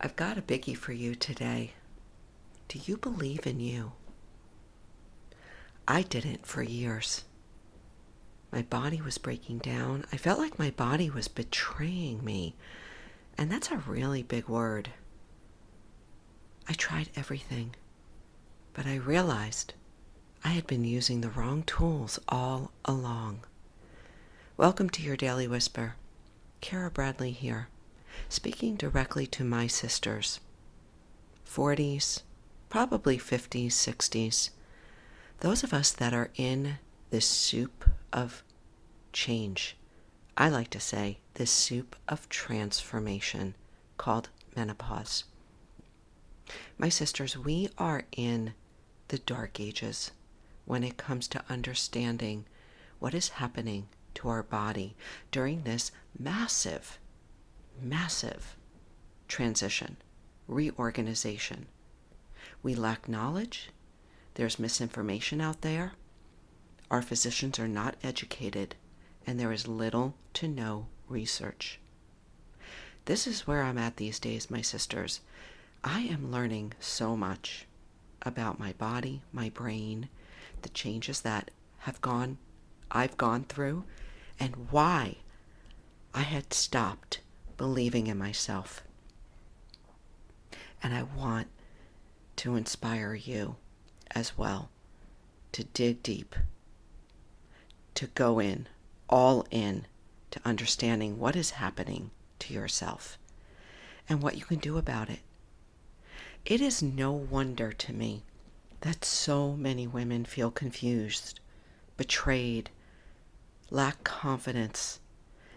I've got a biggie for you today. Do you believe in you? I didn't for years. My body was breaking down. I felt like my body was betraying me. And that's a really big word. I tried everything. But I realized I had been using the wrong tools all along. Welcome to your Daily Whisper. Kara Bradley here, speaking directly to my sisters. 40s, probably 50s, 60s. Those of us that are in this soup of change. I like to say this soup of transformation called menopause. My sisters, we are in the dark ages when it comes to understanding what is happening to our body during this massive transition, reorganization. We lack knowledge. There's misinformation out there. Our physicians are not educated, and there is little to no research. This is where I'm at these days, my sisters. I am learning so much about my body, my brain, the changes that I've gone through, and why I had stopped believing in myself. And I want to inspire you as well to dig deep, to go in, all in, to understanding what is happening to yourself and what you can do about it. It is no wonder to me that so many women feel confused, betrayed, lack confidence,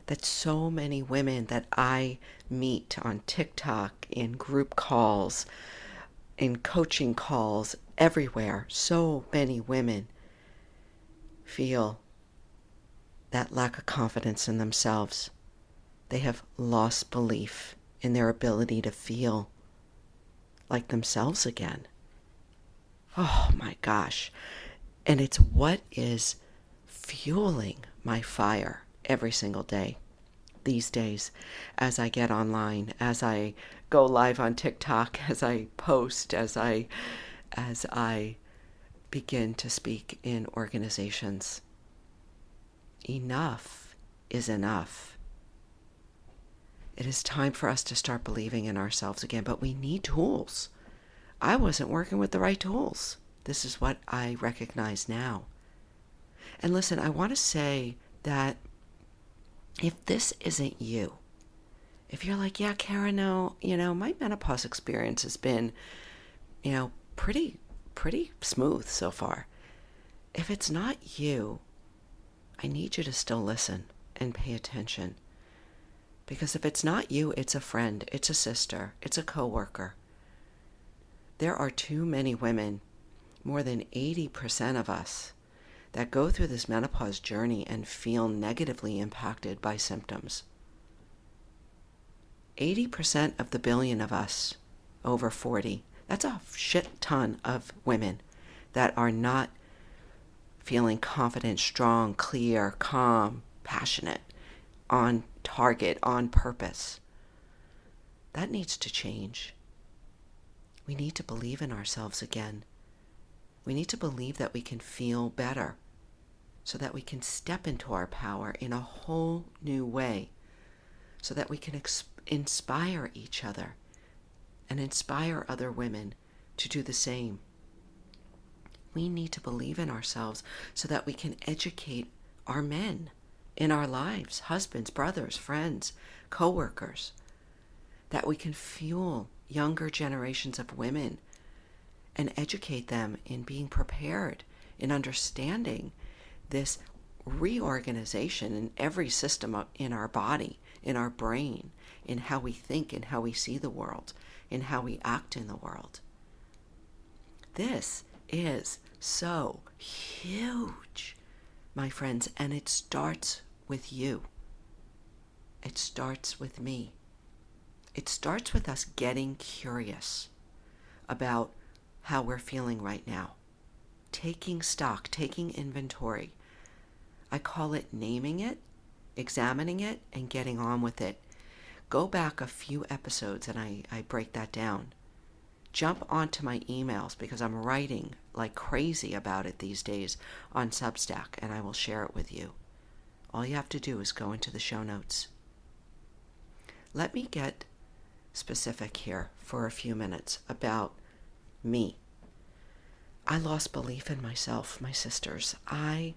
that so many women that I meet on TikTok, in group calls, in coaching calls, everywhere, so many women feel that lack of confidence in themselves. They have lost belief in their ability to feel like themselves again. Oh my gosh. And it's what is fueling my fire every single day these days as I get online, as I go live on TikTok, as I post, as I begin to speak in organizations. Enough is enough. It is time for us to start believing in ourselves again, but we need tools. I wasn't working with the right tools. This is what I recognize now. And listen, I want to say that if this isn't you, if you're like, yeah, Karen, no, my menopause experience has been, pretty smooth so far. If it's not you, I need you to still listen and pay attention. Because if it's not you, it's a friend, it's a sister, it's a coworker. There are too many women, more than 80% of us, that go through this menopause journey and feel negatively impacted by symptoms. 80% of the billion of us over 40, that's a shit ton of women that are not feeling confident, strong, clear, calm, passionate, on target, on purpose. That needs to change. We need to believe in ourselves again. We need to believe that we can feel better so that we can step into our power in a whole new way, so that we can inspire each other and inspire other women to do the same. We need to believe in ourselves so that we can educate our men in our lives, husbands, brothers, friends, co-workers, that we can fuel younger generations of women and educate them in being prepared, in understanding this reorganization in every system in our body, in our brain, in how we think and how we see the world, in how we act in the world. This is so huge, my friends, and it starts with you. It starts with me. It starts with us getting curious about how we're feeling right now. Taking stock, taking inventory. I call it naming it, examining it, and getting on with it. Go back a few episodes and I break that down. Jump onto my emails because I'm writing like crazy about it these days on Substack, and I will share it with you. All you have to do is go into the show notes. Let me get specific here for a few minutes about me. I lost belief in myself, my sisters. I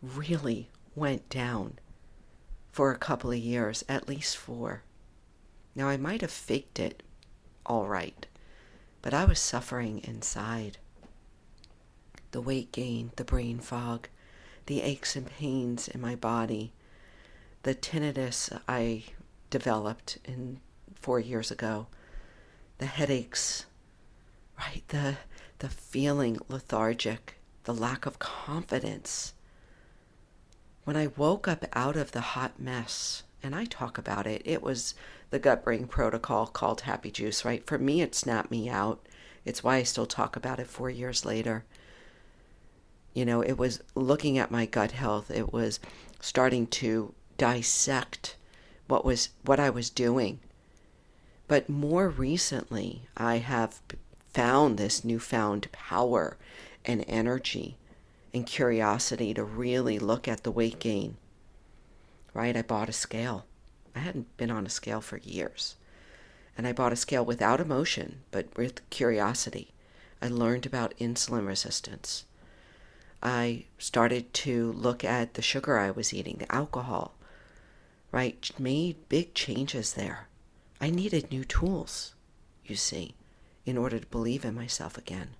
really went down for a couple of years, at least 4. Now, I might have faked it all right, but I was suffering inside. The weight gain, the brain fog, the aches and pains in my body, the tinnitus I developed 4 years ago, the headaches, right? The feeling lethargic, the lack of confidence. When I woke up out of the hot mess, and I talk about it, it was the gut-brain protocol called Happy Juice, right? For me, it snapped me out. It's why I still talk about it 4 years later. You know, it was looking at my gut health. It was starting to dissect what I was doing. But more recently, I have found this newfound power and energy and curiosity to really look at the weight gain. Right? I bought a scale. I hadn't been on a scale for years. And I bought a scale without emotion, but with curiosity. I learned about insulin resistance. I started to look at the sugar I was eating, the alcohol, right? Made big changes there. I needed new tools, you see, in order to believe in myself again.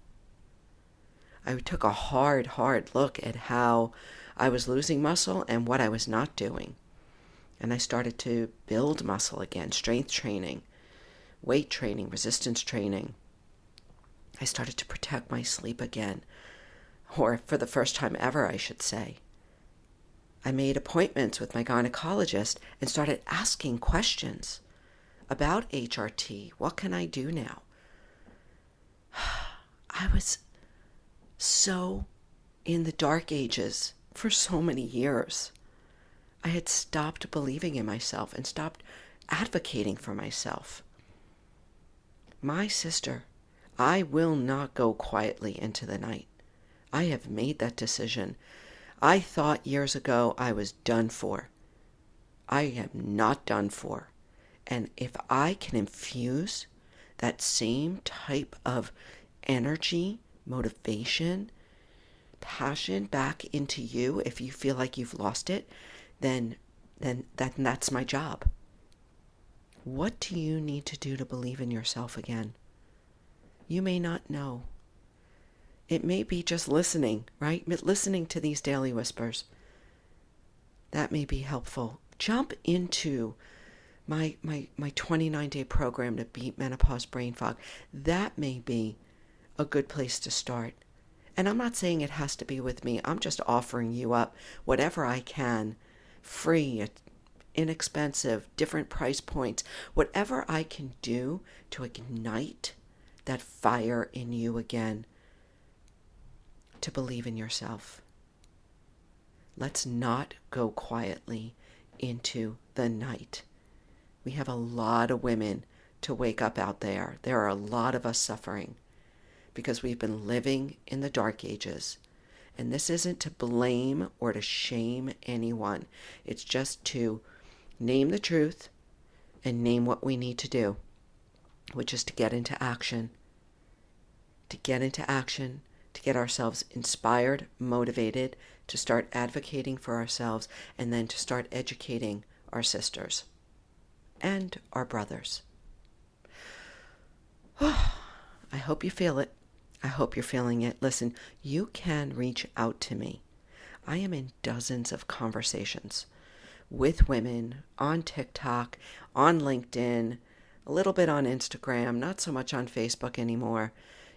I took a hard look at how I was losing muscle and what I was not doing. And I started to build muscle again, strength training, weight training, resistance training. I started to protect my sleep again, or for the first time ever, I should say. I made appointments with my gynecologist and started asking questions about HRT. What can I do now? I was so in the dark ages for so many years. I had stopped believing in myself and stopped advocating for myself. My sister, I will not go quietly into the night. I have made that decision. I thought years ago I was done for. I am not done for. And if I can infuse that same type of energy, motivation, passion back into you, if you feel like you've lost it, then that's my job. What do you need to do to believe in yourself again? You may not know. It may be just listening, right? Listening to these daily whispers. That may be helpful. Jump into my 29-day program to beat menopause brain fog. That may be a good place to start. And I'm not saying it has to be with me. I'm just offering you up whatever I can, free, inexpensive, different price points, whatever I can do to ignite that fire in you again, to believe in yourself. Let's not go quietly into the night. We have a lot of women to wake up out there. There are a lot of us suffering because we've been living in the dark ages. And this isn't to blame or to shame anyone. It's just to name the truth and name what we need to do, which is to get into action. To get into action, to get ourselves inspired, motivated, to start advocating for ourselves, and then to start educating our sisters and our brothers. I hope you feel it. I hope you're feeling it. Listen, you can reach out to me. I am in dozens of conversations with women on TikTok, on LinkedIn, a little bit on Instagram, not so much on Facebook anymore.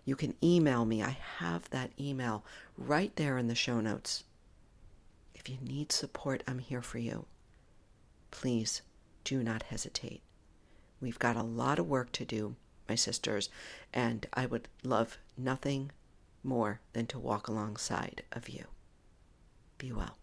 You can email me. I have that email right there in the show notes. If you need support, I'm here for you. Please do not hesitate. We've got a lot of work to do, my sisters, and I would love nothing more than to walk alongside of you. Be well.